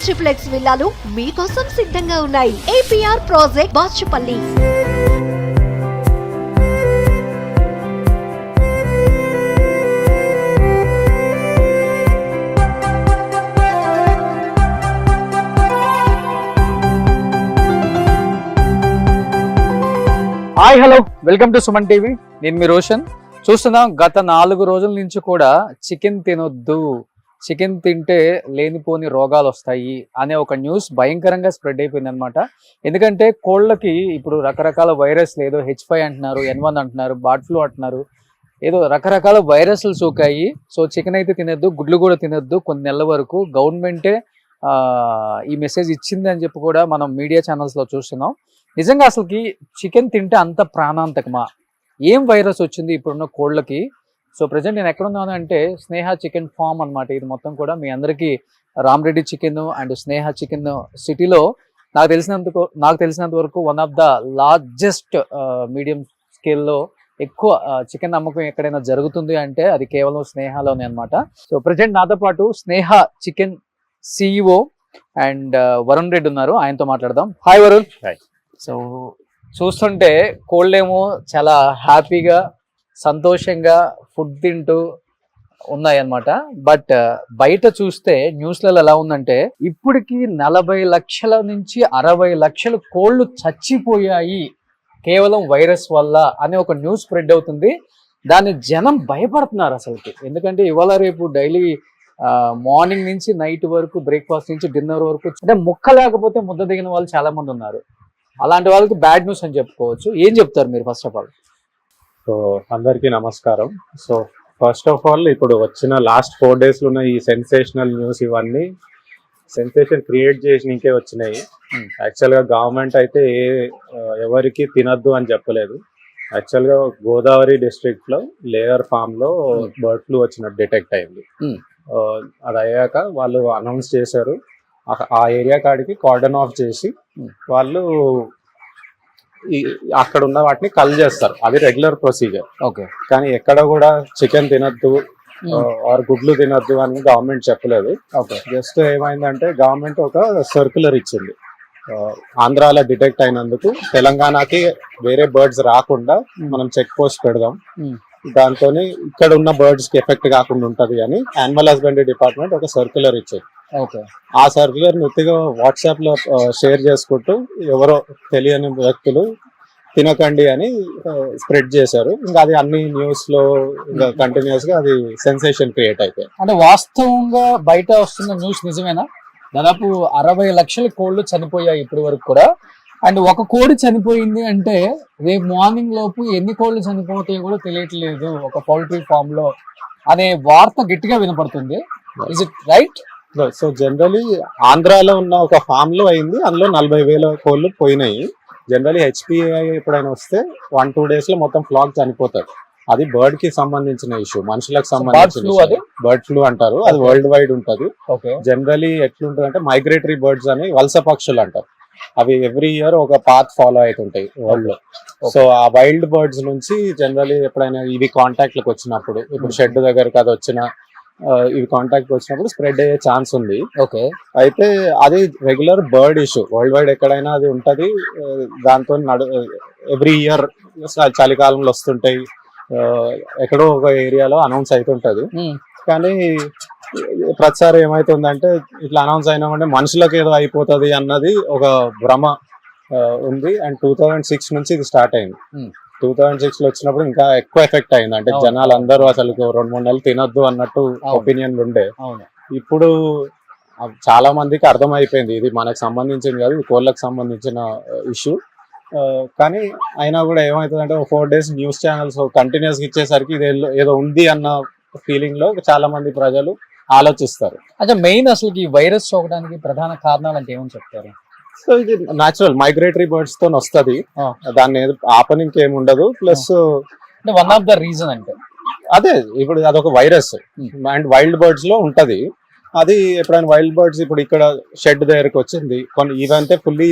Triplex విల్లాలు మీకోసం సిద్ధంగా ఉన్నాయి. APR project Bachupalli. Hi hello welcome to Suman TV. నేను మీ రోషన్. చూస్తున్నాం గత 4 రోజుల నుంచి కూడా చికెన్ తినొద్దు, చికెన్ తింటే లేనిపోని రోగాలు వస్తాయి అనే ఒక న్యూస్ భయంకరంగా స్ప్రెడ్ అయిపోయింది అనమాట. ఎందుకంటే కోళ్ళకి ఇప్పుడు రకరకాల వైరస్ ఏదో H5 అంటున్నారు, N1 అంటున్నారు, బర్డ్ ఫ్లూ అంటున్నారు, ఏదో రకరకాల వైరస్లు సోకాయి. సో చికెన్ అయితే తినొద్దు, గుడ్లు కూడా తినొద్దు కొన్ని నెలల వరకు గవర్నమెంటే ఈ మెసేజ్ ఇచ్చింది అని చెప్పి కూడా మనం మీడియా ఛానల్స్లో చూస్తున్నాం. నిజంగా అసలుకి చికెన్ తింటే అంత ప్రాణాంతకమా? ఏం వైరస్ వచ్చింది ఇప్పుడున్న కోళ్ళకి? సో ప్రజెంట్ నేను ఎక్కడున్నాను అంటే స్నేహ చికెన్ ఫామ్ అనమాట. ఇది మొత్తం కూడా మీ అందరికీ Rama Reddy chicken and Sneha chicken సిటీలో నాకు తెలిసినంత వరకు one of the largest medium స్కేల్లో ఎక్కువ చికెన్ అమ్మకం ఎక్కడైనా జరుగుతుంది అంటే అది కేవలం స్నేహలోనే అనమాట. సో ప్రజెంట్ నాతో పాటు Sneha chicken CEO and Varun Reddy ఉన్నారు, ఆయనతో మాట్లాడదాం. హాయ్ వరుణ్. సో చూస్తుంటే కోళ్ళేమో చాలా హ్యాపీగా సంతోషంగా ఫుడ్ తింటూ ఉన్నాయన్నమాట. బట్ బయట చూస్తే న్యూస్లలో ఎలా ఉందంటే ఇప్పటికి 40 లక్షల నుంచి 60 లక్షల కోళ్ళు చచ్చిపోయాయి కేవలం వైరస్ వల్ల అనే ఒక న్యూస్ స్ప్రెడ్ అవుతుంది. దాన్ని జనం భయపడుతున్నారు అసలుకి. ఎందుకంటే ఇవాళ రేపు డైలీ మార్నింగ్ నుంచి నైట్ వరకు, బ్రేక్ఫాస్ట్ నుంచి డిన్నర్ వరకు అంటే ముక్క లేకపోతే ముద్ద దిగిన వాళ్ళు చాలా మంది ఉన్నారు. అలాంటి వాళ్ళకి బ్యాడ్ న్యూస్ అని చెప్పుకోవచ్చు. ఏం చెప్తారు మీరు ఫస్ట్ ఆఫ్ ఆల్? సో అందరికీ నమస్కారం. సో ఫస్ట్ ఆఫ్ ఆల్ ఇప్పుడు వచ్చిన లాస్ట్ 4 days ఉన్న ఈ సెన్సేషనల్ న్యూస్ ఇవన్నీ సెన్సేషన్ క్రియేట్ చేసినకే వచ్చినాయి. యాక్చువల్గా గవర్నమెంట్ అయితే ఎవరికి తినద్దు అని చెప్పలేదు. యాక్చువల్గా గోదావరి డిస్ట్రిక్ట్లో లేయర్ ఫామ్లో బర్డ్ ఫ్లూ వచ్చినట్టు డిటెక్ట్ అయింది. అది అయ్యాక వాళ్ళు అనౌన్స్ చేశారు. ఆ ఏరియా కాడికి కార్డన్ ఆఫ్ చేసి వాళ్ళు అక్కడ ఉన్న వాటిని కల్ చేస్తారు. అది రెగ్యులర్ ప్రొసీజర్. ఓకే. కానీ ఎక్కడ కూడా చికెన్ తినద్దు ఆర్ గుడ్లు తినద్దు అని గవర్నమెంట్ చెప్పలేదు. ఓకే. జస్ట్ ఏమైందంటే గవర్నమెంట్ ఒక సర్క్యులర్ ఇచ్చింది. ఆంధ్రాలో డిటెక్ట్ అయినందుకు తెలంగాణకి వేరే బర్డ్స్ రాకుండా మనం చెక్ పోస్ట్ పెడదాం, దాంతో ఇక్కడ ఉన్న బర్డ్స్ కి ఎఫెక్ట్ కాకుండా ఉంటది అని యానిమల్ హస్బెండరీ డిపార్ట్మెంట్ ఒక సర్క్యులర్ ఇచ్చింది. ఆ సర్క్యులర్ ఉత్తిగా వాట్సాప్ లో షేర్ చేసుకుంటూ ఎవరో తెలియని వ్యక్తులు తినకండి అని స్ప్రెడ్ చేశారు. ఇంకా అది అన్ని న్యూస్ లో ఇంకా కంటిన్యూస్ గా అది సెన్సేషన్ క్రియేట్ అయిపోయింది. అంటే వాస్తవంగా బయట వస్తున్న న్యూస్ నిజమేనా? దాదాపు 60 లక్షల కోళ్ళు చనిపోయాయి ఇప్పటి వరకు కూడా. అండ్ ఒక కోడి చనిపోయింది అంటే రేపు మార్నింగ్ లోపు ఎన్ని కోళ్ళు చనిపోతాయో కూడా తెలియట్లేదు ఒక పౌల్ట్రీ ఫామ్ లో అనే వార్త గట్టిగా వినపడుతుంది. Is it right? So generally ఆంధ్రాలో ఉన్న ఒక ఫామ్ లో అయింది, అందులో 40,000 కోళ్ళు పోయినాయి. జనరలీ HPAI ఎప్పుడైనా వస్తే 1-2 days లో మొత్తం ఫ్లాక్ చనిపోతారు. అది బర్డ్ కి సంబంధించిన ఇష్యూ, మనుషులకు సంబంధించిన బర్డ్ ఫ్లూ అంటారు. అది వరల్డ్ వైడ్ ఉంటది. జనరలీ ఎట్లుంటది అంటే మైగ్రేటరీ బర్డ్స్ అని వలస పక్షులు అంటారు. అవి ఎవ్రీ ఇయర్ ఒక పాత్ ఫాలో అవుతుంటాయి వరల్డ్ లో. సో ఆ వైల్డ్ బర్డ్స్ నుంచి జనరలీ ఎప్పుడైనా ఇవి కాంటాక్ట్ లకు వచ్చినప్పుడు, ఇప్పుడు షెడ్ దగ్గరకు అది వచ్చిన ఇవి కాంటాక్ట్ వచ్చినప్పుడు స్ప్రెడ్ అయ్యే ఛాన్స్ ఉంది. ఓకే. అయితే అది regular bird issue, world wide ఎక్కడైనా అది ఉంటది. దాంతో ఎవ్రీ ఇయర్ చలికాలంలో వస్తుంటాయి, ఎక్కడో ఒక ఏరియాలో అనౌన్స్ అవుతుంటది. కానీ ప్రతిసారి ఏమైతుందంటే ఇట్లా అనౌన్స్ అయినామంటే మనుషులకు ఏదో అయిపోతుంది అన్నది ఒక భ్రమ ఉంది. అండ్ 2006 నుంచి ఇది స్టార్ట్ అయింది. 2006 లో వచ్చినప్పుడు ఇంకా ఎక్కువ ఎఫెక్ట్ అయింది. అంటే జనాలు అందరూ అసలు 2-3 నెలలు తినొద్దు అన్నట్టు ఒపీనియన్లు ఉండే. ఇప్పుడు చాలా మందికి అర్థం అయిపోయింది ఇది మనకు సంబంధించింది కాదు, ఇది కోళ్ళకు సంబంధించిన ఇష్యూ. కానీ అయినా కూడా ఏమవుతుందంటే 4 days న్యూస్ ఛానల్స్ కంటిన్యూస్ ఇచ్చేసరికి ఇది ఏదో ఉంది అన్న ఫీలింగ్ లో చాలా మంది ప్రజలు ఆలోచిస్తారు. అంటే మెయిన్ అసలు ఈ వైరస్ సోకడానికి ప్రధాన కారణాలు అంటే ఏమని చెప్తారు? సో ఇది న్యాచురల్ మైగ్రేటరీ బర్డ్స్ తో వస్తుంది, దాన్ని ఆపనికి ఏమి ఉండదు. Plus one of the reason అంటే అదే ఇప్పుడు అదొక వైరస్ అండ్ వైల్డ్ బర్డ్స్ లో ఉంటది. అది ఎప్పుడైనా వైల్డ్ బర్డ్స్ ఇప్పుడు ఇక్కడ షెడ్ దగ్గరకు వచ్చింది, కొన్ని ఇవంతే ఫుల్లీ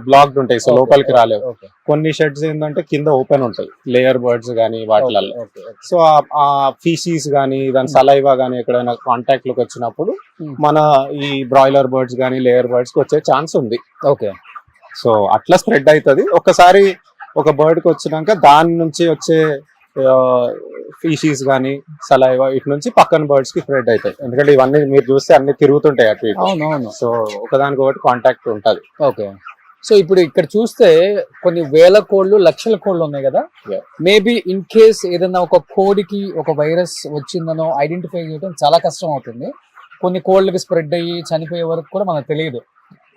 బ్లాక్డ్ ఉంటాయి, సో లోపలికి రాలేవు. ఓకే కొన్ని షెడ్స్ ఏంటంటే కింద ఓపెన్ ఉంటాయి, లేయర్ బర్డ్స్ కానీ వాటిలలో. ఓకే సో ఆ ఫీసీస్ కానీ దాని సలైవా కానీ ఎక్కడైనా కాంటాక్ట్ లోకి వచ్చినప్పుడు మన ఈ బ్రాయిలర్ బర్డ్స్ కానీ లేయర్ బర్డ్స్ కి వచ్చే ఛాన్స్ ఉంది. ఓకే సో అట్లా స్ప్రెడ్ అవుతుంది. ఒకసారి ఒక బర్డ్ కి వచ్చినాక దాని నుంచి వచ్చే ఫీషీస్ కానీ సలైవా ఇటు నుంచి పక్కన బర్డ్స్ కి స్ప్రెడ్ అవుతాయి. ఎందుకంటే ఇవన్నీ మీరు చూస్తే అన్ని తిరుగుతుంటాయి అటు ఇటు. అవునవును. సో ఒకదానికి ఒకటి కాంటాక్ట్ ఉంటది. ఓకే. సో ఇప్పుడు ఇక్కడ చూస్తే కొన్ని వేల కోళ్ళు లక్షల కోళ్ళు ఉన్నాయి కదా, Yeah. మేబీ ఇన్ కేస్ ఏదైనా ఒక కోడికి ఒక వైరస్ వచ్చిందనో ఐడెంటిఫై చేయడం చాలా కష్టం అవుతుంది. కొన్ని కోళ్ళకి స్ప్రెడ్ అయ్యి చనిపోయే వరకు కూడా మనకు తెలియదు,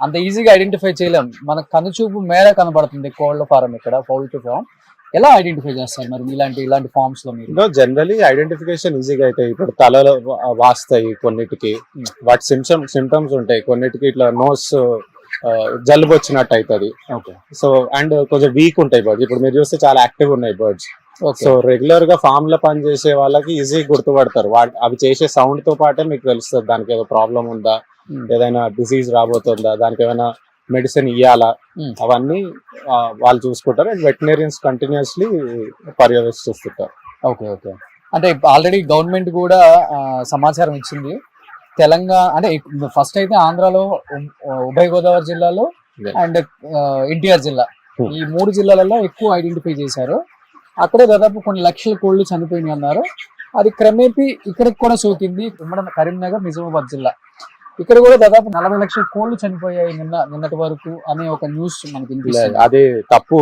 అంత ఈజీగా ఐడెంటిఫై చేయలేం. మన కనుచూపు మేర కనబడుతుంది కోళ్ళ ఫారం, ఇక్కడ పౌల్ట్రీ ఫామ్. ఎలా ఐడెంటిఫై చేస్తారు మరి ఇలాంటి ఫార్మ్స్ లో మీరు? జనరలీ ఐడెంటిఫికేషన్ ఈజీగా అవుతాయి. ఇప్పుడు తలలో వాస్తాయి కొన్నిటికి, వాటి సిమ్టమ్స్ ఉంటాయి. కొన్నిటికి ఇట్లా నోస్ జలుబు వచ్చినట్టు అవుతుంది. ఓకే. సో అండ్ కొంచెం వీక్ ఉంటాయి బర్డ్స్. ఇప్పుడు మీరు చూస్తే చాలా యాక్టివ్ ఉన్నాయి బర్డ్స్. ఓకే. సో రెగ్యులర్ గా ఫామ్ లో పని చేసే వాళ్ళకి ఈజీ గుర్తుపడతారు. అవి చేసే సౌండ్ తో పాటే మీకు తెలుస్తుంది దానికి ఏదో ప్రాబ్లం ఉందా, ఏదైనా డిసీజ్ రాబోతుందా, దానికి ఏమైనా మెడిసిన్ ఇవ్వాలా, అవన్నీ వాళ్ళు చూసుకుంటారు. అండ్ వెటనరియన్స్ కంటిన్యూస్లీ పర్యవేక్షిస్తుంటారు. Okay okay. అంటే ఆల్రెడీ గవర్నమెంట్ కూడా సమాచారం ఇచ్చింది. తెలంగాణ అంటే ఫస్ట్ అయితే ఆంధ్రాలో ఉభయ గోదావరి జిల్లాలో అండ్ ఎన్టీఆర్ జిల్లా, ఈ 3 జిల్లాలలో ఎక్కువ ఐడెంటిఫై చేశారు. అక్కడే దాదాపు కొన్ని లక్షల కోళ్లు చనిపోయినాయి అన్నారు. అది క్రమేపీ ఇక్కడికి కూడా సోకింది. ఉమ్మడి కరీంనగర్, నిజామాబాద్ జిల్లా, ఇక్కడ కూడా దాదాపు 40 లక్షల కోళ్లు చనిపోయాయి నిన్నటి వరకు అనే ఒక న్యూస్ మనకి వినిపిస్తుంది. అది తప్పు.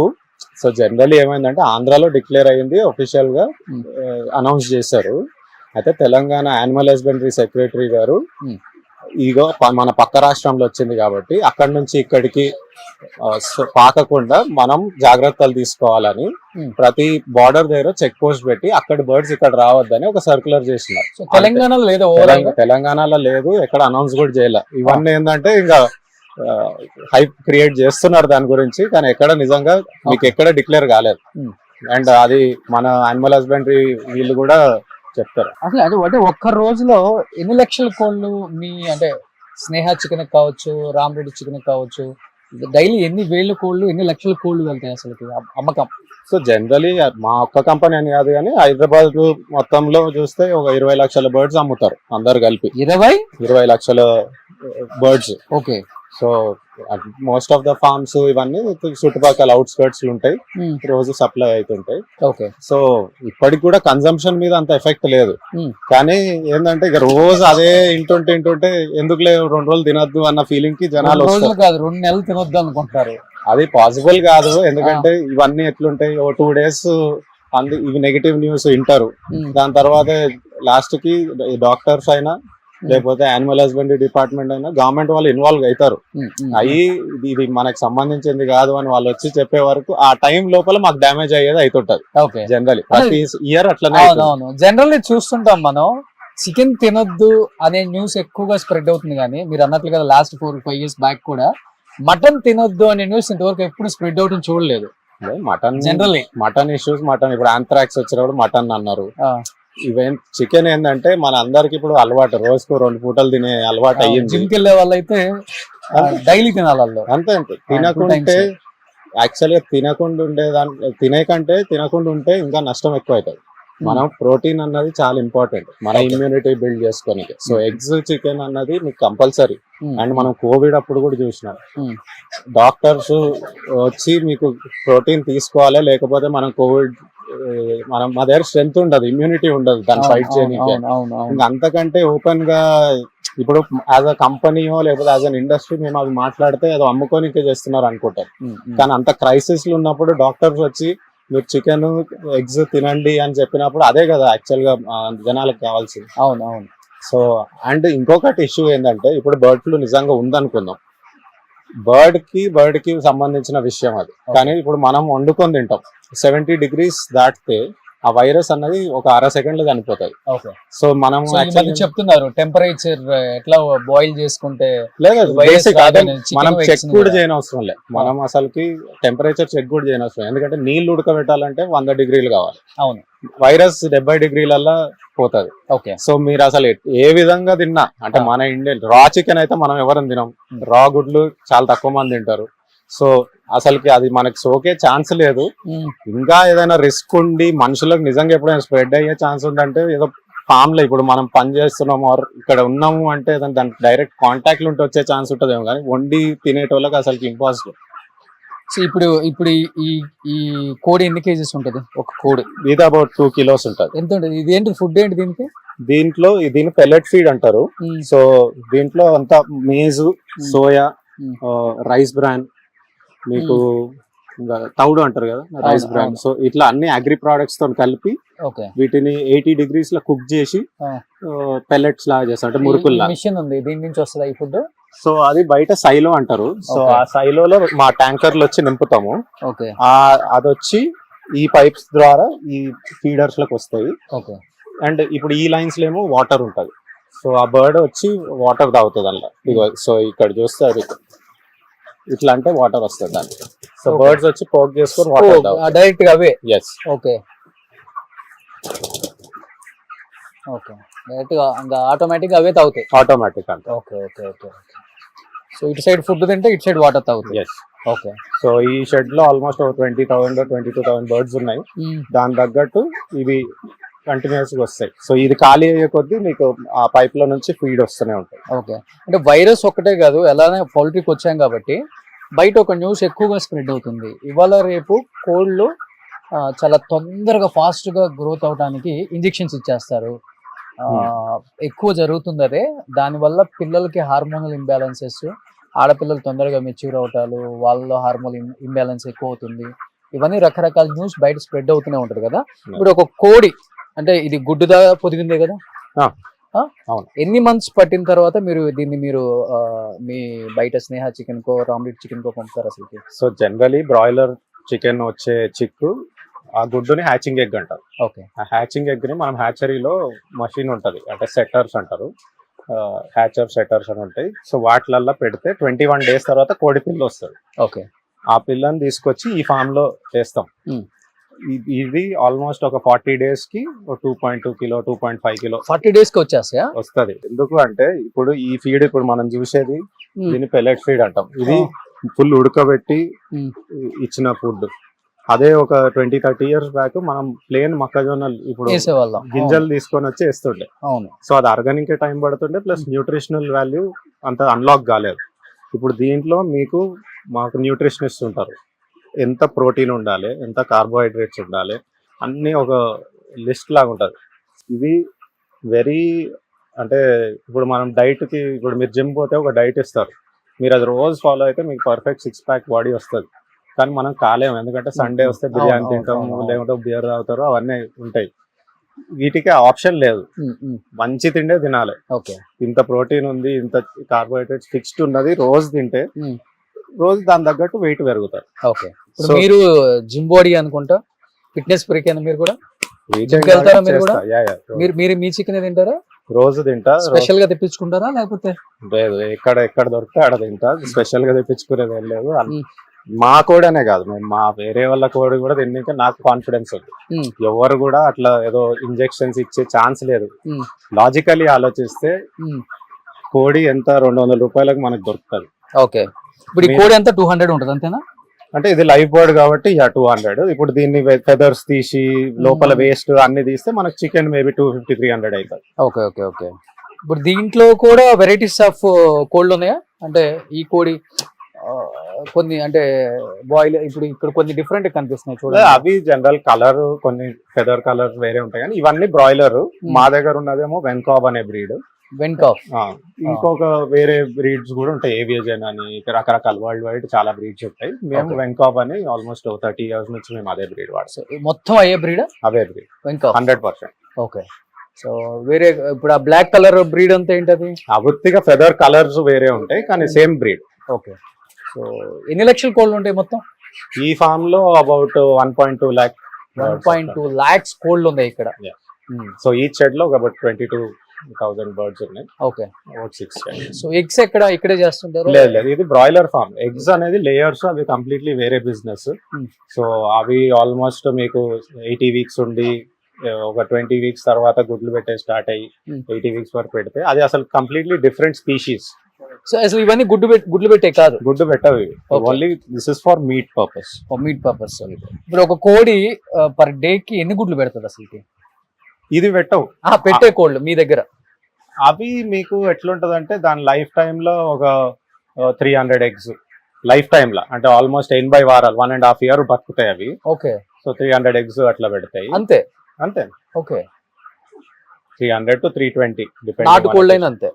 సో జనరల్లీ ఏమైందంటే ఆంధ్రాలో డిక్లేర్ అయ్యింది, ఒఫిషియల్ గా అనౌన్స్ చేశారు. అయితే తెలంగాణ యానిమల్ హస్బెండరీ సెక్రటరీ గారు ఇగో మన పక్క రాష్ట్రంలో వచ్చింది కాబట్టి అక్కడి నుంచి ఇక్కడికి పాకకుండా మనం జాగ్రత్తలు తీసుకోవాలని ప్రతి బార్డర్ దగ్గర చెక్ పోస్ట్ పెట్టి అక్కడ బర్డ్స్ ఇక్కడ రావద్దని ఒక సర్క్యులర్ చేసినారు. తెలంగాణలో లేదు, తెలంగాణలో లేదు, ఎక్కడ అనౌన్స్ కూడా చేయలే. ఇవన్నీ ఏంటంటే ఇంకా హైప్ క్రియేట్ చేస్తున్నారు దాని గురించి, కానీ ఎక్కడ నిజంగా మీకు ఎక్కడ డిక్లేర్ కాలేదు. అండ్ అది మన యానిమల్ హస్బెండరీ వీళ్ళు కూడా చెప్తారు. అసలు అది అంటే ఒక్క రోజులో ఎన్ని లక్షల కోళ్ళు మీ అంటే స్నేహ చికెన్ కావచ్చు, రామరెడ్డి చికెన్ కావచ్చు, డైలీ ఎన్ని వేల కోళ్ళు, ఎన్ని లక్షల కోళ్ళు వెళ్తాయి అసలు అమ్మకం? సో జనరలీ మా ఒక్క కంపెనీ అని కాదు కానీ హైదరాబాద్ మొత్తంలో చూస్తే ఒక 20 లక్షల బర్డ్స్ అమ్ముతారు అందరు కలిపి. 20 లక్షల birds. Okay. So most of the farms ఇవన్నీ చుట్టుపక్కల అవుట్స్కర్ట్స్ ఉంటాయి, రోజు సప్లై అవుతుంటాయి. ఓకే. సో ఇప్పటికి కూడా కన్సంప్షన్ మీద అంత ఎఫెక్ట్ లేదు. కానీ ఏంటంటే ఇక రోజు అదే ఇంటుంటే ఎందుకు లేదు 2 రోజులు తినొద్దు అన్న ఫీలింగ్ కి జనాలు కాదు 2 నెలలు తినొద్దు అనుకుంటారు. అది పాసిబుల్ కాదు. ఎందుకంటే ఇవన్నీ ఎట్లుంటాయి, ఓ 2 days ఇవి నెగిటివ్ న్యూస్ వింటారు. దాని తర్వాత లాస్ట్ కి డాక్టర్స్ అయినా లేకపోతే యానిమల్ హస్బెండరీ డిపార్ట్మెంట్ అయినా గవర్నమెంట్ వాళ్ళు ఇన్వాల్వ్ అవుతారు. అయ్యి ఇది మనకు సంబంధించింది కాదు అని వాళ్ళు వచ్చి చెప్పే వరకు ఆ టైం లోపల మాకు డ్యామేజ్ అయ్యేది అవుతుంటది. జనరల్లీ ప్రతి ఇయర్ అట్లనే. జనరల్లీ చూస్తుంటాం మనం, చికెన్ తినొద్దు అనే న్యూస్ ఎక్కువగా స్ప్రెడ్ అవుతుంది. కానీ మీరు అన్నట్లు కదా లాస్ట్ 4-5 years బ్యాక్ కూడా మటన్ తినొద్దు అనే న్యూస్ ఇంతవరకు ఎప్పుడు స్ప్రెడ్ అవుతుంది చూడలేదు. Mutton generally mutton issues, mutton ఇప్పుడు ఆంథ్రాక్స్ వచ్చినప్పుడు మటన్ అన్నారు. ఈవెన్ చికెన్ ఏంటంటే మన అందరికి ఇప్పుడు అలవాటు, రోజుకు 2 పూటలు తినే అలవాటు అయ్యింది. జిమ్ కి వెళ్ళే వాళ్ళు అయితే డైలీ తినాలి. అంతే తినకుంటే యాక్చువల్గా తినకుండా ఉంటే ఇంకా నష్టం ఎక్కువ అవుతుంది. మనం ప్రోటీన్ అన్నది చాలా ఇంపార్టెంట్ మన ఇమ్యూనిటీ బిల్డ్ చేసుకోనికి. సో ఎగ్స్, చికెన్ అన్నది మీకు కంపల్సరీ. అండ్ మనం కోవిడ్ అప్పుడు కూడా చూసినాం, డాక్టర్స్ వచ్చి మీకు ప్రోటీన్ తీసుకోవాలి, లేకపోతే మనం కోవిడ్ మా దగ్గర స్ట్రెంత్ ఉండదు, ఇమ్యూనిటీ ఉండదు దాన్ని ఫైట్ చేయడానికి. ఇంకా అంతకంటే ఓపెన్ గా ఇప్పుడు యాజ్ అ కంపెనీయో లేకపోతే యాజ్ అన్ ఇండస్ట్రీ మేము అవి మాట్లాడితే ఏదో అమ్ముకోనికే చేస్తున్నారు అనుకుంటారు. కానీ అంత క్రైసిస్ లో ఉన్నప్పుడు డాక్టర్స్ వచ్చి మీరు చికెన్, ఎగ్స్ తినండి అని చెప్పినప్పుడు అదే కదా యాక్చువల్ గా జనాలకు కావాల్సింది. అవును. సో అండ్ ఇంకొకటి ఇష్యూ ఏంటంటే ఇప్పుడు బర్డ్ ఫ్లూ నిజంగా ఉందనుకుందాం, బర్డ్ కి సంబంధించిన విషయం అది. కానీ ఇప్పుడు మనం వండుకొని తింటాం, 70 degrees దాటితే ఆ వైరస్ అన్నది ఒక 1/2 సెకండ్ లో చనిపోతుంది. సో మనం చెప్తున్నారు టెంపరేచర్ ఎట్లా బాయిల్ చేసుకుంటే లేదు, మనం చెక్ కూడా చేయని అవసరం లేదు. మనం అసలుకి టెంపరేచర్ చెక్ కూడా చేయని అవసరం, ఎందుకంటే నీళ్లు ఉడకబెట్టాలంటే 100 degrees కావాలి. అవును. వైరస్ 70 degrees పోతుంది. ఓకే. సో మీరు అసలు ఏ విధంగా తిన్నా, అంటే మన ఇండియన్ రా చికెన్ అయితే మనం ఎవరైనా తినం, రా గుడ్లు చాలా తక్కువ మంది తింటారు. సో అసలుకి అది మనకి సోకే ఛాన్స్ లేదు. ఇంకా ఏదైనా రిస్క్ ఉండి మనుషులకు నిజంగా ఎప్పుడైనా స్ప్రెడ్ అయ్యే ఛాన్స్ ఉందంటే ఏదో ఫామ్ లో ఇప్పుడు మనం పని చేస్తున్నాము ఆర్ ఇక్కడ ఉన్నాము అంటే దానికి డైరెక్ట్ కాంటాక్ట్ ఉంటే వచ్చే ఛాన్స్ ఉంటుందేమో, కానీ వండి తినేటోళ్ళకి అసలు ఇంపాసిబుల్. సో ఇప్పుడు ఈ ఈ కోడి ఎన్ని కేజీస్ ఉంటది ఒక కోడి? ఇది అబౌట్ 2 kilos ఉంటుంది. ఎంత ఉంటుంది? ఇది ఏంటి ఫుడ్ ఏంటి దీనికి? దీన్ని పెల్లెట్ ఫీడ్ అంటారు. సో దీంట్లో అంతా మేజు, సోయా, రైస్ బ్రాన్, మీకు తౌడు అంటారు కదా రైస్ బ్రాన్. సో ఇట్లా అన్ని అగ్రి ప్రొడక్ట్స్ తో కలిపి వీటిని 80 degrees లో కుక్ చేసి పెల్లెట్స్ లాగా చేస్తారు, అంటే మురుకుల్లా. మిషన్ ఉంది దీని నుంచి వస్తుంది ఈ ఫుడ్. సో అది బయట సైలో అంటారు. సో ఆ సైలోలో మా ట్యాంకర్లు వచ్చి నింపుతాము. అది వచ్చి ఈ పైప్స్ ద్వారా ఈ ఫీడర్స్ లకు వస్తాయి. అండ్ ఇప్పుడు ఈ లైన్స్ లో ఏమో వాటర్ ఉంటది. సో ఆ బర్డ్ వచ్చి వాటర్ తాగుతుంది అలా. సో ఇక్కడ చూస్తే అది ఇట్లా అంటే వాటర్ వస్తుంది దానికి. సో బర్డ్స్ వచ్చి పోక్ చేసుకొని వాటర్ డైరెక్ట్ గా అవే. ఎస్. ఓకే డైరెక్ట్ గా ఇంకా ఆటోమేటిక్ అవే తాగుతాయి. ఆటోమేటిక్ అంటే. ఓకే. సో ఇటు సైడ్ ఫుడ్ తింటే ఇటు సైడ్ వాటర్ తాగుతాయి. ఎస్. ఓకే. సో ఈ షెడ్ లో ఆల్మోస్ట్ 20,000 22,000 బర్డ్స్ ఉన్నాయి. దాని తగ్గట్టు ఇవి కంటిన్యూస్ గా వస్తాయి. సో ఇది ఖాళీ అయ్యే కొద్దీ మీకు ఆ పైప్ లో నుంచి ఫీడ్ వస్తూనే ఉంటాయి. ఓకే. అంటే వైరస్ ఒకటే కాదు, ఎలానే పౌల్ట్రీకి వచ్చాం కాబట్టి బయట ఒక న్యూస్ ఎక్కువగా స్ప్రెడ్ అవుతుంది. ఇవాళ రేపు కోళ్ళు చాలా తొందరగా ఫాస్ట్ గా గ్రోత్ అవడానికి ఇంజెక్షన్స్ ఇచ్చేస్తారు. ఎక్కువ జరుగుతుంది అదే. దానివల్ల పిల్లలకి హార్మోనల్ ఇంబ్యాలెన్సెస్, ఆడపిల్లలు తొందరగా మెచ్యూర్ అవటాలు, వాళ్ళలో హార్మోనల్ ఇంబ్యాలెన్స్ ఎక్కువ అవుతుంది. ఇవన్నీ రకరకాల న్యూస్ బయట స్ప్రెడ్ అవుతూనే ఉంటది కదా. ఇప్పుడు ఒక కోడి అంటే ఇది గుడ్డుదా పొదిగిందే కదా, ఎన్ని మంత్స్ పట్టిన తర్వాత దీన్ని మీ బయట స్నేహ చికెన్ కో రామ్లెట్ చికెన్ కో పంపుతారు అసలు? సో జనరలీ బ్రాయిలర్ చికెన్ వచ్చే చిక్కు ఆ గుడ్డుని హ్యాచింగ్ ఎగ్ అంటారు. ఓకే. ఆ హ్యాచింగ్ ఎగ్ ని మనం హ్యాచరీలో మషిన్ ఉంటది, అంటే సెట్టర్స్ అంటారు, హ్యాచర్ సెట్టర్స్ అని ఉంటాయి. సో వాటిలల్లో పెడితే 21 days తర్వాత కోడి పిల్ల వస్తుంది. ఓకే. ఆ పిల్లని తీసుకొచ్చి ఈ ఫామ్ లో వేస్తాం. ఇది ఆల్మోస్ట్ ఒక 40 days కి 2.2 kilo 2.5 kilo 40 days కి వచ్చేస్తా వస్తుంది. ఎందుకు అంటే ఇప్పుడు ఈ ఫీడ్ ఇప్పుడు మనం చూసేది దీన్ని పెల్లెట్ ఫీడ్ అంటాం. ఇది ఫుల్ ఉడకబెట్టి ఇచ్చిన ఫుడ్. అదే ఒక 20-30 years బ్యాక్ మనం ప్లేన్ మొక్కజొన్నలు ఇప్పుడు గింజలు తీసుకొని వచ్చి వేస్తుండే. సో అది అరగనికే టైం పడుతుండే, ప్లస్ న్యూట్రిషనల్ వాల్యూ అంత అన్లాక్ కాలేదు. ఇప్పుడు దీంట్లో మాకు న్యూట్రిషనిస్ట్ ఉంటారు, ఎంత ప్రోటీన్ ఉండాలి, ఎంత కార్బోహైడ్రేట్స్ ఉండాలి, అన్నీ ఒక లిస్ట్ లాగా ఉంటుంది. ఇది వెరీ అంటే ఇప్పుడు మనం డైట్కి ఇప్పుడు మీరు జిమ్ పోతే ఒక డైట్ ఇస్తారు, మీరు అది రోజు ఫాలో అయితే మీకు పర్ఫెక్ట్ 6-pack బాడీ వస్తుంది. కానీ మనం కాలేము, ఎందుకంటే సండే వస్తే బిర్యానీ తింటాము, లేకుంటే బియర్ తాగుతారు, అవన్నీ ఉంటాయి. వీటికి ఆప్షన్ లేదు, మంచి తిండే తినాలి. ఇంత ప్రోటీన్ ఉంది, ఇంత కార్బోహైడ్రేట్స్ ఫిక్స్డ్ ఉన్నది, రోజు తింటే రోజు దాని తగ్గట్టు వెయిట్ పెరుగుతారు. ఓకే. మీరు జిమ్ బాడీ అనుకుంటా, ఫిట్నెస్ ఫ్రీక్ మీరు కూడా మీరు కూడా మీరు మీ చికెన్ తింటారా? రోజు తింటా. స్పెషల్ గా తెప్పించుకుంటారా లేకపోతే? లేదు, ఎక్కడ దొరికితే ఆడ తింటా. స్పెషల్ గా తెప్పించుకునేది ఏం లేదు. మా కోడనే కాదు, మా వేరే వాళ్ళ కోడి కూడా తిన్నాక నాకు కాన్ఫిడెన్స్ ఉంది. ఎవరు కూడా అట్లా ఏదో ఇంజెక్షన్స్ ఇచ్చే ఛాన్స్ లేదు. లాజికలీ ఆలోచిస్తే కోడి ఎంత 200 రూపాయలకు మనకు దొరుకుతుంది. ఓకే. ఇప్పుడు ఈ కోడి ఎంత 200 ఉంటుంది అంతేనా? అంటే ఇది లైవ్ బర్డ్ కాబట్టి 200. ఇప్పుడు దీన్ని ఫెదర్స్ తీసి లోపల వేస్ట్ అన్ని తీస్తే మనకు చికెన్ మేబీ 250-300 అవుతుంది. Okay okay okay. ఇప్పుడు దీంట్లో కూడా వెరైటీస్ ఆఫ్ కోళ్ళు ఉన్నాయా? అంటే ఈ కోడి కొన్ని అంటే బాయిల్, ఇప్పుడు ఇక్కడ కొన్ని డిఫరెంట్ కనిపిస్తున్నాయి చూడండి. అవి జనరల్ కలర్, కొన్ని ఫెదర్ కలర్ వేరే ఉంటాయి, కానీ ఇవన్నీ బ్రాయిలర్. మా దగ్గర ఉన్నదేమో వెన్కాబ్ అనే బ్రీడ్. వెన్కాబ్. ఇంకొక వేరే బ్రీడ్స్ కూడా ఉంటాయి, ఏవియజన్ అని, రకరకాల వరల్డ్ వైడ్ చాలా బ్రీడ్స్ ఉంటాయి. మేము వెన్కాబ్ అని ఆల్మోస్ట్ 30 years నుంచి మేము అదే బ్రీడ్ వాడతాం. మొత్తం అయ్యే బ్రీడ్? అవే బ్రీడ్, వెన్కాబ్ 100%. ఓకే. సో వేరే ఇప్పుడు ఆ బ్లాక్ కలర్ బ్రీడ్ అంతా ఏంటది? అబుత్తిగా ఫెదర్ కలర్స్ వేరే ఉంటాయి, కానీ సేమ్ బ్రీడ్. ఓకే. సో ఎన్ని లక్షల కోళ్ళు ఉంటాయి మొత్తం ఈ ఫామ్ లో? About 1.2 lakh. 1.2 lakhs కోళ్ళు ఉన్నాయి ఇక్కడ. సో ఈ షెడ్ లో అబౌట్ 22,000 బర్డ్స్ ఉన్నాయి. Okay. About 6 sheds. So eggs ఇక్కడే చేస్తుంటారు? లేదు, ఇది బ్రాయిలర్ ఫామ్. ఎగ్స్ అనేది లేయర్స్, అవి కంప్లీట్లీ వేరే బిజినెస్. సో అవి ఆల్మోస్ట్ మీకు 80 weeks ఉండి ఒక 20 weeks తర్వాత గుడ్లు పెట్టే స్టార్ట్ అయ్యి 80 weeks వరకు పెడితే అది అసలు కంప్లీట్లీ డిఫరెంట్ స్పీషీస్. సో అసలు ఇవన్నీ గుడ్లు పెట్టే కాదు, గుడ్డు పెట్టవి. Okay. Only this is for meat purpose. Meat purpose. ఇప్పుడు ఒక కోడి పర్ డే కి ఎన్ని గుడ్లు పెడుతుంది అసలు? ఇది పెట్టవు. పెట్టే కోళ్ళు మీ దగ్గర అవి మీకు ఎట్లుంటది అంటే దాని లైఫ్ టైమ్ లో ఒక 300 eggs లైఫ్ టైమ్ లో, అంటే ఆల్మోస్ట్ 80 వారాలు 1.5 year బతుకుతాయి అవి. ఓకే. సో 300 eggs అట్లా పెడతాయి అంతే. అంతే. ఓకే. 300 to 320 నాటుకోళ్ళు అయినా అంతే.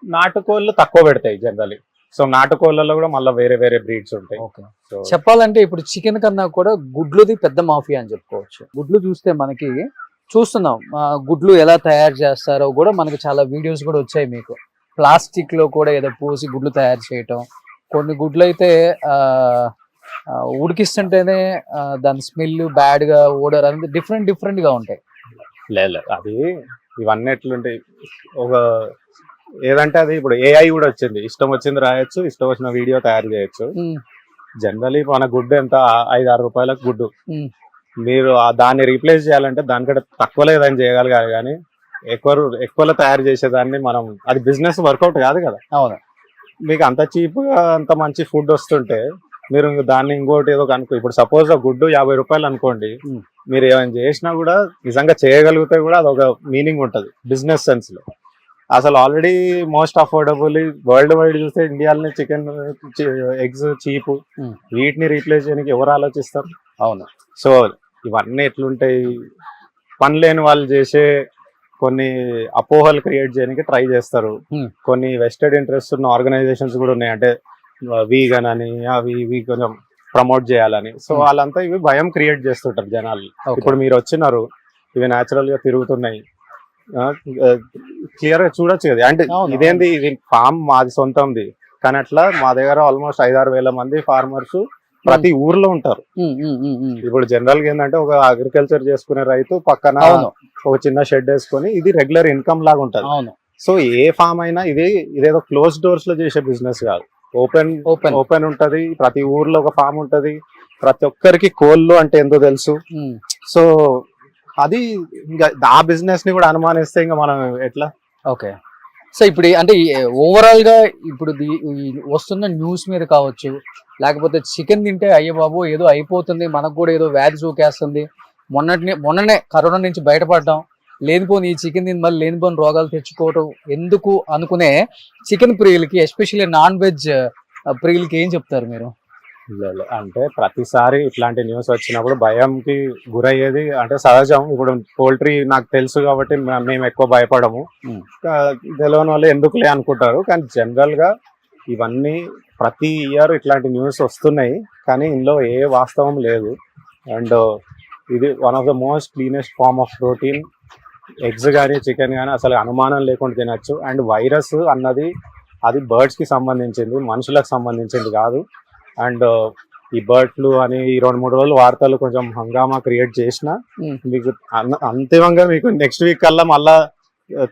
నాటుకోళ్ళు తక్కువ పెడతాయి జనరలీ. సో నాటుకోళ్ళలో కూడా మళ్ళీ వేరే వేరే బ్రీడ్స్ ఉంటాయి. సో చెప్పాలంటే ఇప్పుడు చికెన్ కన్నా కూడా గుడ్లుది పెద్ద మాఫియా అని చెప్పుకోవచ్చు. గుడ్లు చూస్తే మనకి చూస్తున్నాం, గుడ్లు ఎలా తయారు చేస్తారో కూడా మనకి చాలా వీడియోస్ కూడా వచ్చాయి మీకు. ప్లాస్టిక్ లో కూడా ఏదో పోసి గుడ్లు తయారు చేయటం, కొన్ని గుడ్లు అయితే ఉడికిస్తుంటేనే దాని స్మెల్ బ్యాడ్ గా ఓడర్ అనేది డిఫరెంట్ గా ఉంటాయి. లేదు అది ఇవన్నీ ఎట్లుంటాయి, ఒక ఏదంటే అది ఇప్పుడు ఏఐ కూడా వచ్చింది, ఇష్టం వచ్చింది రాయొచ్చు, ఇష్టం వచ్చిన వీడియో తయారు చేయొచ్చు. జనరలీ మన గుడ్డు ఎంత 5-6 రూపాయలకు గుడ్డు. మీరు దాన్ని రీప్లేస్ చేయాలంటే దానికంటే తక్కువ లేదని చేయగలగాలి, కానీ ఎక్కువలో తయారు చేసేదాన్ని మనం, అది బిజినెస్ వర్కౌట్ కాదు కదా. అవును. మీకు అంత చీప్ గా అంత మంచి ఫుడ్ వస్తుంటే మీరు దాన్ని ఇంకోటి ఏదో కనుక్కో. ఇప్పుడు సపోజ్ ఆ గుడ్డు 50 రూపాయలు అనుకోండి, మీరు ఏమైనా చేసినా కూడా నిజంగా చేయగలిగితే కూడా అదొక మీనింగ్ ఉంటుంది బిజినెస్ సెన్స్ లో. అసలు already most affordable world wide చూస్తే ఇండియాలోనే చికెన్ ఎగ్స్ చీప్, వీటిని రీప్లేస్ చేయడానికి ఎవరు ఆలోచిస్తారు? అవును. సో ఇవన్నీ ఎట్లుంటాయి, పని లేని వాళ్ళు చేసే కొన్ని అపోహలు క్రియేట్ చేయడానికి ట్రై చేస్తారు. కొన్ని వెస్టెడ్ ఇంట్రెస్ట్ ఉన్న ఆర్గనైజేషన్స్ కూడా ఉన్నాయి, అంటే వీగన్ అని అవి ఇవి కొంచెం ప్రమోట్ చేయాలని. సో వాళ్ళంతా ఇవి భయం క్రియేట్ చేస్తుంటారు జనాలు. ఇప్పుడు మీరు వచ్చినారు, ఇవి న్యాచురల్ గా తిరుగుతున్నాయి, క్లియర్ గా చూడొచ్చు కదా. అంటే ఇదేంది, ఇది ఫామ్ మాది సొంతంది, కానీ అట్లా మా దగ్గర ఆల్మోస్ట్ 5-6 వేల మంది ఫార్మర్స్ ప్రతి ఊర్లో ఉంటారు. ఇప్పుడు జనరల్ గా ఏంటంటే ఒక అగ్రికల్చర్ చేసుకునే రైతు పక్కన ఒక చిన్న షెడ్ వేసుకొని ఇది రెగ్యులర్ ఇన్కమ్ లాగా ఉంటది. సో ఏ ఫామ్ అయినా ఇదేదో క్లోజ్ డోర్స్ లో చేసే బిజినెస్ కాదు, ఓపెన్ ఉంటది. ప్రతి ఊర్లో ఒక ఫామ్ ఉంటది, ప్రతి ఒక్కరికి కోళ్ళు అంటే ఎంతో తెలుసు. సో అది ఇంకా ఆ బిజినెస్ ని కూడా అనుమానిస్తే ఇంకా మనం ఎట్లా? ఓకే. సో ఇప్పుడు అంటే ఓవరాల్ గా ఇప్పుడు వస్తున్న న్యూస్ మీద కావచ్చు, లేకపోతే చికెన్ తింటే అయ్యే బాబు ఏదో అయిపోతుంది, మనకు కూడా ఏదో వ్యాధి సోకేస్తుంది, మొన్ననే కరోనా నుంచి బయటపడ్డాం, లేనిపోని ఈ చికెన్ తిని మళ్ళీ లేనిపోని రోగాలు తెచ్చుకోవటం ఎందుకు అనుకునే చికెన్ ప్రియులకి, ఎస్పెషల్లీ నాన్ వెజ్ ప్రియులకి ఏం చెప్తారు మీరు? అంటే ప్రతిసారి ఇట్లాంటి న్యూస్ వచ్చినప్పుడు భయంకి గురయ్యేది అంటే సహజం. ఇప్పుడు పోల్ట్రీ నాకు తెలుసు కాబట్టి మేము ఎక్కువ భయపడము, తెలియని వాళ్ళు ఎందుకులే అనుకుంటారు. కానీ జనరల్ గా ఇవన్నీ ప్రతి ఇయర్ ఇట్లాంటి న్యూస్ వస్తున్నాయి, కానీ ఇందులో ఏ వాస్తవం లేదు. అండ్ ఇది one of the most cleanest farm of protein. Eggs కానీ చికెన్ కానీ అసలు అనుమానం లేకుండా తినచ్చు. అండ్ వైరస్ అన్నది అది బర్డ్స్ కి సంబంధించింది, మనుషులకు సంబంధించింది కాదు. అండ్ ఈ బర్డ్ ఫ్లూ అని ఈ 2-3 రోజులు వార్తలు కొంచెం హంగామా క్రియేట్ చేసిన మీకు అంతిమంగా మీకు నెక్స్ట్ వీక్ కల్లా మళ్ళా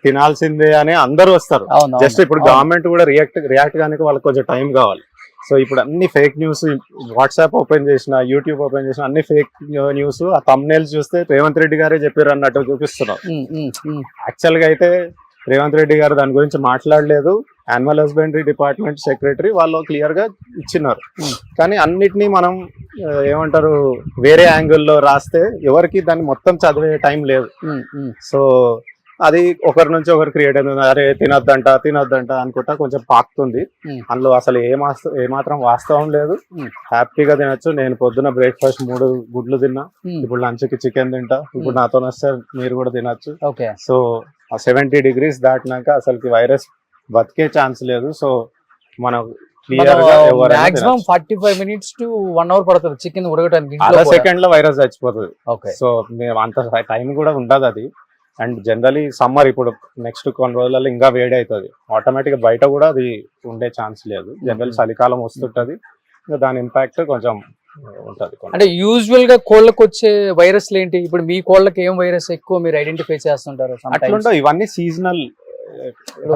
తినాల్సిందే అని అందరూ వస్తారు. జస్ట్ ఇప్పుడు గవర్నమెంట్ కూడా రియాక్ట్ కానీ వాళ్ళకి కొంచెం టైం కావాలి. సో ఇప్పుడు అన్ని ఫేక్ న్యూస్, వాట్సాప్ ఓపెన్ చేసిన, యూట్యూబ్ ఓపెన్ చేసిన అన్ని ఫేక్ న్యూస్. ఆ థంబ్నెయిల్స్ చూస్తే రేవంత్ రెడ్డి గారే చెప్పారు అన్నట్టు చూపిస్తున్నారు. యాక్చువల్ గా అయితే రేవంత్ రెడ్డి గారు దాని గురించి మాట్లాడలేదు. యానిమల్ హస్బెండరీ డిపార్ట్మెంట్ సెక్రటరీ వాళ్ళు క్లియర్ గా ఇచ్చినారు. కానీ అన్నిటినీ మనం ఏమంటారు వేరే యాంగిల్లో రాస్తే ఎవరికి దాన్ని మొత్తం చదివే టైం లేదు. సో అది ఒకరి నుంచి ఒకరు క్రియేట్ అవుతుంది, అరే తినొద్దంట అనుకుంటా కొంచెం పాకుతుంది. అందులో అసలు ఏమాత్రం వాస్తవం లేదు. హ్యాపీగా తినొచ్చు. నేను పొద్దున బ్రేక్ఫాస్ట్ 3 గుడ్లు తిన్నా, ఇప్పుడు లంచ్ కి చికెన్ తింటా. ఇప్పుడు నాతో వస్తే మీరు కూడా తినొచ్చు. సో 70 degrees దాటినాక అసలు వైరస్ బతికే ఛాన్స్ లేదు. సో మనం క్లియర్ గా మాక్సిమం 45 minutes to 1 hour పడుతుంది చికెన్ ఉడకడానికి. అర సెకండ్ లో వైరస్ చచ్చిపోతుంది. సో మేము అంత టైం కూడా ఉండదు అది. అండ్ జనరలీ సమ్మర్ ఇప్పుడు నెక్స్ట్ కొన్ని రోజులలో ఇంకా వేడి అవుతుంది, ఆటోమేటిక్ గా బయట కూడా అది ఉండే ఛాన్స్ లేదు. జనరల్ చలికాలం వస్తుంటది, దాని ఇంపాక్ట్ కొంచెం ఉంటది. అంటే యూజువల్ గా కోళ్ళకి వచ్చే వైరస్లు ఏంటి? ఇప్పుడు మీ కోళ్ళకి ఏం వైరస్ ఎక్కువ మీరు ఐడెంటిఫై చేస్తుంటారు? అట్లుంటావు, ఇవన్నీ సీజనల్.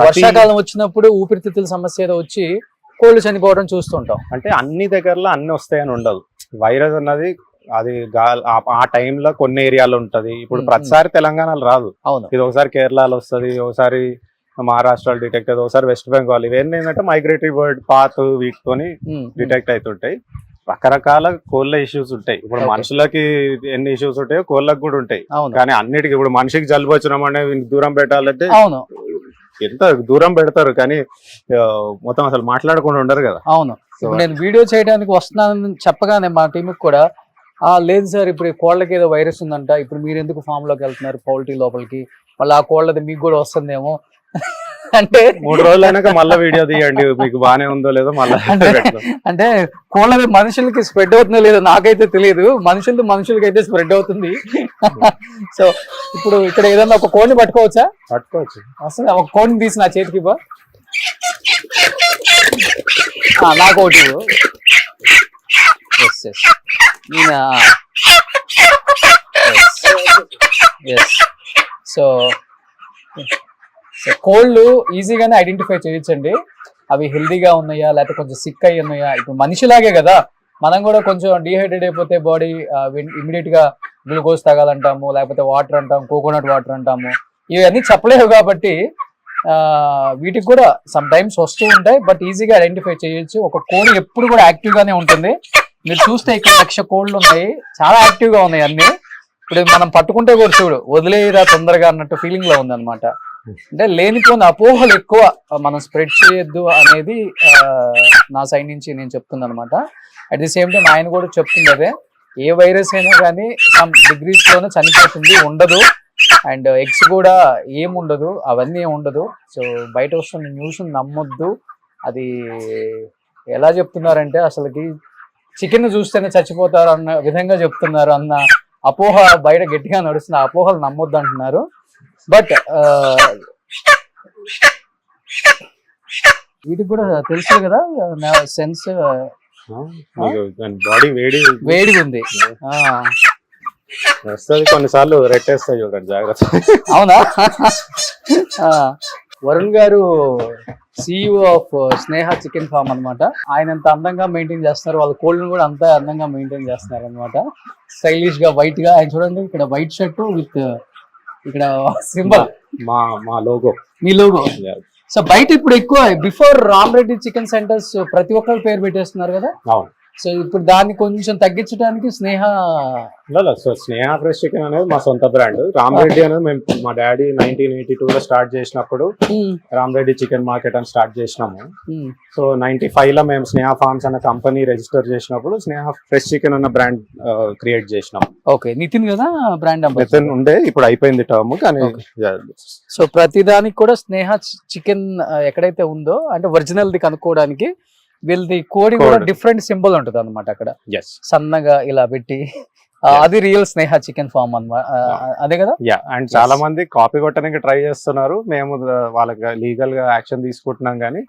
వర్షాకాలం వచ్చినప్పుడు ఊపిరితిత్తుల సమస్య ఏదో వచ్చి కోళ్ళు చనిపోవడం చూస్తుంటాం. అంటే అన్ని దగ్గరలో అన్ని వస్తాయని ఉండదు. వైరస్ అన్నది అది ఆ టైంలో కొన్ని ఏరియాలో ఉంటది. ఇప్పుడు ప్రతిసారి తెలంగాణలో రాదు, ఇది ఒకసారి కేరళలో వస్తుంది, ఒకసారి మహారాష్ట్రలో డిటెక్ట్ అవుతుంది, ఒకసారి వెస్ట్ బెంగాల్. ఇవన్నీ ఏంటంటే మైగ్రేటరీ బర్డ్ పాత్ వీటితోని డిటెక్ట్ అవుతుంటాయి. రకరకాల కోళ్ళ ఇష్యూస్ ఉంటాయి. ఇప్పుడు Okay. మనుషులకి ఎన్ని ఇష్యూస్ ఉంటాయో కోళ్ళకి కూడా ఉంటాయి. అవును కానీ అన్నిటికీ ఇప్పుడు మనిషికి జలుబు వచ్చినామంటే వీనికి దూరం పెట్టాలంటే అవును ఎంత దూరం పెడతారు, కానీ మొత్తం అసలు మాట్లాడకుండా ఉండరు కదా. అవును. ఇప్పుడు నేను వీడియో చేయడానికి వస్తున్నానని చెప్పగానే మా టీంకి కూడా లేదు సార్ ఇప్పుడు ఈ కోళ్ళకి ఏదో వైరస్ ఉందంట, ఇప్పుడు మీరు ఎందుకు ఫామ్ లోకి వెళ్తున్నారు పౌల్ట్రీ లోపలికి, మళ్ళీ ఆ కోళ్ళది మీకు కూడా వస్తుందేమో అంటే 3 రోజులు అయినాక మళ్ళీ వీడియో తీయండి మీకు బానే ఉందో లేదో మళ్ళీ అంటే కోళ్ళది మనుషులకి స్ప్రెడ్ అవుతుందో లేదో నాకైతే తెలియదు, మనుషులకి అయితే స్ప్రెడ్ అవుతుంది. సో ఇప్పుడు ఇక్కడ ఏదన్నా ఒక కోడిని పట్టుకోవచ్చా? పట్టుకోవచ్చు. అసలు ఒక కోడిని తీసి నా చేతికి ఇవ్వ. నాకు ఒకటి సో కోళ్ళు ఈజీగానే ఐడెంటిఫై చేయొచ్చండి, అవి హెల్దీగా ఉన్నాయా లేకపోతే కొంచెం సిక్ అయ్యి ఉన్నాయా. ఇప్పుడు మనిషిలాగే కదా, మనం కూడా కొంచెం డిహైడ్రేట్ అయిపోతే బాడీ ఇమీడియట్ గా గ్లూకోజ్ తాగాలంటాము, లేకపోతే వాటర్ అంటాము, కోకోనట్ వాటర్ అంటాము, ఇవన్నీ చెప్పలేవు. కాబట్టి వీటికి కూడా సమ్ టైమ్స్ వస్తూ ఉంటాయి, బట్ ఈజీగా ఐడెంటిఫై చేయొచ్చు. ఒక కోడి ఎప్పుడు కూడా యాక్టివ్ గానే ఉంటుంది. మీరు చూస్తే ఇక్కడ 1,00,000 కోళ్ళు ఉన్నాయి, చాలా యాక్టివ్ గా ఉన్నాయి అన్ని. ఇప్పుడు మనం పట్టుకుంటే కూడా చూడు వదిలేయరా తొందరగా అన్నట్టు ఫీలింగ్ లో ఉంది అనమాట. అంటే లేనిపోయిన అపోహలు ఎక్కువ మనం స్ప్రెడ్ చేయొద్దు అనేది నా సైడ్ నుంచి నేను చెప్తున్నాను అనమాట. అట్ ది సేమ్ టైం ఆయన కూడా చెప్తుంది అదే, ఏ వైరస్ అయినా కానీ సమ్ డిగ్రీస్ లోనే చనిపోతుంది, ఉండదు. అండ్ ఎగ్స్ కూడా ఏముండదు, అవన్నీ ఉండదు. సో బయట వస్తున్న న్యూస్ నమ్మొద్దు. అది ఎలా చెప్తున్నారంటే అసలుకి చికెన్ చూస్తేనే చచ్చిపోతారు అన్న విధంగా చెప్తున్నారు అన్న అపోహ బయట గట్టిగా నడుస్తుంది. ఆ అపోహలు నమ్మొద్దు అంటున్నారు. బట్ వీటికి కూడా తెలుసు కదా సెన్స్, బాడీ వేడిగా ఉంది. వస్తుంది, కొన్నిసార్లు రెట్టేస్తాయి చూడండి, జాగ్రత్త. అవునా? Varun garu CEO of Sneha chicken farm అన్నమాట. ఆయన ఎంత అందంగా మెయింటైన్ చేస్తున్నారు, వాళ్ళ కోళ్ళను కూడా అంత అందంగా మెయింటైన్ చేస్తున్నారు అనమాట. స్టైలిష్ గా వైట్ గా. ఆయన చూడండి ఇక్కడ వైట్ షర్ట్ విత్ ఇక్కడ సింబల్, మా లోగో, మీ లోగో. సో బయట ఇప్పుడు ఎక్కువ బిఫోర్ రామరెడ్డి చికెన్ సెంటర్స్ ప్రతి ఒక్కరు పేరు పెట్టేస్తున్నారు కదా. అవును. సో ఇప్పుడు దాన్ని కొంచెం తగ్గించడానికి స్నేహ ఫ్రెష్ చికెన్ అనేది మా సొంత బ్రాండ్. రామరెడ్డి అనేది మేము మా డాడీ 1982 లో స్టార్ట్ చేసినప్పుడు రామరెడ్డి చికెన్ మార్కెట్ అని స్టార్ట్ చేసినాము. సో 95 లో మేము స్నేహ ఫార్మ్స్ అనే కంపెనీ రిజిస్టర్ చేసినప్పుడు స్నేహ ఫ్రెష్ చికెన్ అన్న బ్రాండ్ క్రియేట్ చేసినాం. ఓకే, నితిన్ కదా బ్రాండ్ నితిన్ ఉండే, ఇప్పుడు అయిపోయింది టర్మ్. కానీ సో ప్రతి దానికి కూడా స్నేహ చికెన్ ఎక్కడైతే ఉందో అంటే ఒరిజినల్ ది కనుక్కోవడానికి వీళ్ళది కోడి కూడా డిఫరెంట్ సింబల్ ఉంటుంది అనమాట. అక్కడ సన్నగా ఇలా పెట్టి అది రియల్ స్నేహ చికెన్ ఫార్మ్ అన్నమాట, అదే కదా. అండ్ చాలా మంది కాపీ కొట్టడానికి ట్రై చేస్తున్నారు. మేము వాళ్ళకి లీగల్ గా యాక్షన్ తీసుకుంటున్నాం. కానీ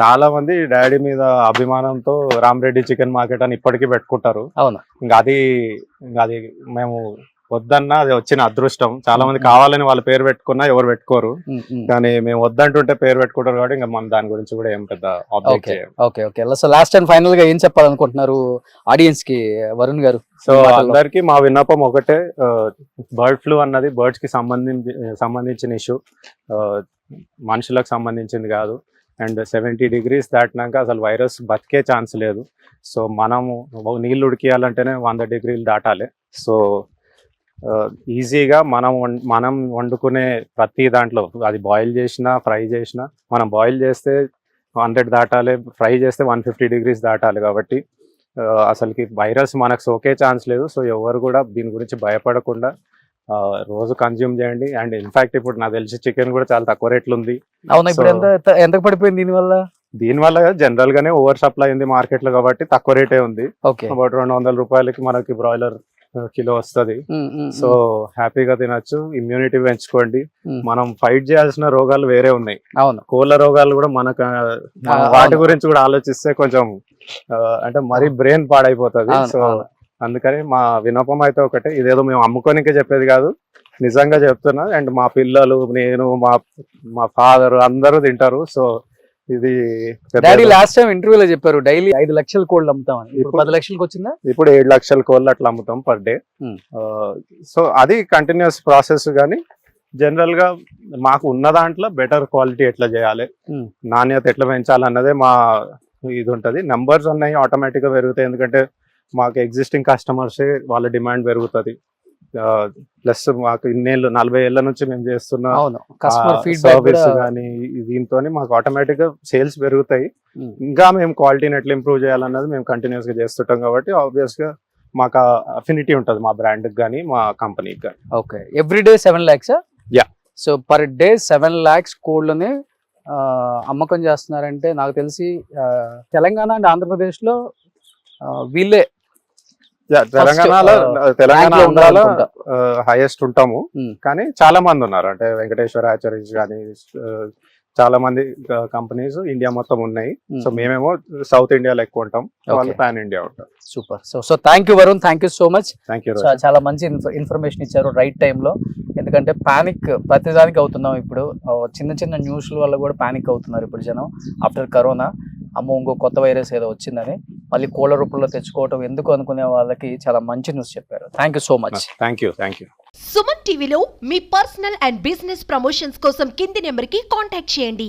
చాలా మంది డాడీ మీద అభిమానంతో రామరెడ్డి చికెన్ మార్కెట్ అని ఇప్పటికీ పెట్టుకుంటారు. అవును. ఇంకా అది మేము వద్దన్నా అది వచ్చిన అదృష్టం. చాలా మంది కావాలని వాళ్ళ పేరు పెట్టుకున్నా ఎవరు పెట్టుకోరు, కానీ మేము వద్దంటుంటే పేరు పెట్టుకుంటారు. కాబట్టి ఇంకా మనం దాని గురించి కూడా ఏం పెద్ద ఆబ్జెక్ట్ చేయం. Okay. So last and final గా ఏం చెప్పాలనుకుంటున్నారు ఆడియన్స్ కి వరుణ్ గారు? సో అందరికి మా విన్నపం ఒకటే, బర్డ్ ఫ్లూ అన్నది బర్డ్స్ కి సంబంధించిన ఇష్యూ, మనుషులకు సంబంధించింది కాదు. అండ్ 70 degrees దాటినాక అసలు వైరస్ బతికే ఛాన్స్ లేదు. సో మనము నీళ్ళు ఉడికియాలంటేనే 100 degrees దాటాలి. సో ఈజీగా మనం వండుకునే ప్రతి దాంట్లో అది బాయిల్ చేసినా ఫ్రై చేసినా, మనం బాయిల్ చేస్తే 100 దాటాలి, ఫ్రై చేస్తే 150 degrees దాటాలి. కాబట్టి అసలుకి వైరస్ మనకు సోకే ఛాన్స్ లేదు. సో ఎవరు కూడా దీని గురించి భయపడకుండా రోజు కన్జ్యూమ్ చేయండి. అండ్ ఇన్ఫాక్ట్ ఇప్పుడు నాకు తెలిసి చికెన్ కూడా చాలా తక్కువ రేట్లు ఉంది. అవునా? ఇప్పుడు ఎంత పడిపోయింది దీనివల్ల జనరల్ గానే ఓవర్ సప్లై ఉంది మార్కెట్ లో, కాబట్టి తక్కువ రేటే ఉంది. అబౌట్ 200 రూపాయలకి మనకి బ్రాయిలర్ కిలో వస్తుంది. సో హ్యాపీగా తినచ్చు, ఇమ్యూనిటీ పెంచుకోండి. మనం ఫైట్ చేయాల్సిన రోగాలు వేరే ఉన్నాయి. అవును, కోళ్ళ రోగాలు కూడా మనకు వాటి గురించి కూడా ఆలోచిస్తే కొంచెం అంటే మరీ బ్రెయిన్ పాడైపోతుంది. సో అందుకని మా వినోపం అయితే ఒకటే, ఇదేదో మేము అమ్ముకోనికే చెప్పేది కాదు, నిజంగా చెప్తున్నా. అండ్ మా పిల్లలు, నేను, మా ఫాదర్ అందరూ తింటారు. సో ఇది డాడీ లాస్ట్ టైం ఇంటర్వ్యూలో చెప్పారు డైలీ 5 లక్షల కోళ్ళు అమ్ముతామని. ఇప్పుడు 10 లక్షలకు వచ్చిందా? ఇప్పుడు 7 లక్షల కోళ్ళు అట్లా అమ్ముతాం పర్ డే. సో అది కంటిన్యూస్ ప్రాసెస్. కానీ జనరల్ గా మాకు ఉన్న దాంట్లో బెటర్ క్వాలిటీ ఎట్లా చేయాలి, Hmm. నాణ్యత ఎట్లా పెంచాలన్నదే మా ఇది ఉంటది. నంబర్స్ ఉన్నాయి ఆటోమేటిక్ గా పెరుగుతాయి, ఎందుకంటే మాకు ఎగ్జిస్టింగ్ కస్టమర్స్ వాళ్ళ డిమాండ్ పెరుగుతుంది. ప్లస్ మాకు ఇన్నేళ్ళు 40 ఏళ్ల నుంచి మేము చేస్తున్న అవును, కస్టమర్ ఫీడ్బ్యాక్ సర్వీస్ కానీ దీంతో మాకు ఆటోమేటిక్ గా సేల్స్ పెరుగుతాయి. Hmm. ఇంకా మేము క్వాలిటీని ఎట్లా ఇంప్రూవ్ చేయాలన్నది మేము కంటిన్యూస్ గా చేస్తుంటాం కాబట్టి ఆబ్వియస్ గా మాకు అఫినిటీ ఉంటుంది మా బ్రాండ్ కానీ మా కంపెనీకి కానీ. Okay, everyday 7 lakhs. Yeah. So per day 7 lakhs కోళ్ళని అమ్మకం చేస్తున్నారంటే నాకు తెలిసి తెలంగాణ అండ్ ఆంధ్రప్రదేశ్లో వీళ్ళే తెలంగాణలో rank లో ఆంధ్రాలో ఉన్నారనుకుంటా. హైయెస్ట్ ఉంటాము. Hmm. కానీ చాలా మంది ఉన్నారు, అంటే వెంకటేశ్వర హ్యాచరీస్ కానీ చాలా మంది కంపెనీస్ ఇండియా మొత్తం ఉన్నాయి. సో మేమేమో సౌత్ ఇండియాలో ఎక్కువ ఉంటాం, వాళ్ళు Okay. పాన్ ఇండియా ఉంటాం. Super. So thank you Varun, thank you so much. Thank you. చాలా మంచి ఇన్ఫర్మేషన్ ఇచ్చారు రైట్ టైంలో. ఎందుకంటే పానిక్ ప్రతిదానికి అవుతున్నాం ఇప్పుడు. చిన్న చిన్న న్యూస్ల వల్ల కూడా పానిక్ అవుతున్నారు ఇప్పుడు జనం ఆఫ్టర్ కరోనా. అమ్మో ఇంకో కొత్త వైరస్ ఏదో వచ్చిందని మళ్ళీ కోళ్ళ రూపంలో తెచ్చుకోవటం ఎందుకు అనుకునే వాళ్ళకి చాలా మంచి న్యూస్ చెప్పారు. Thank you so much. Thank you. Suman టీవీలో మీ పర్సనల్ అండ్ బిజినెస్ ప్రమోషన్స్ కోసం కింది నెంబర్కి కాంటాక్ట్ చేయండి.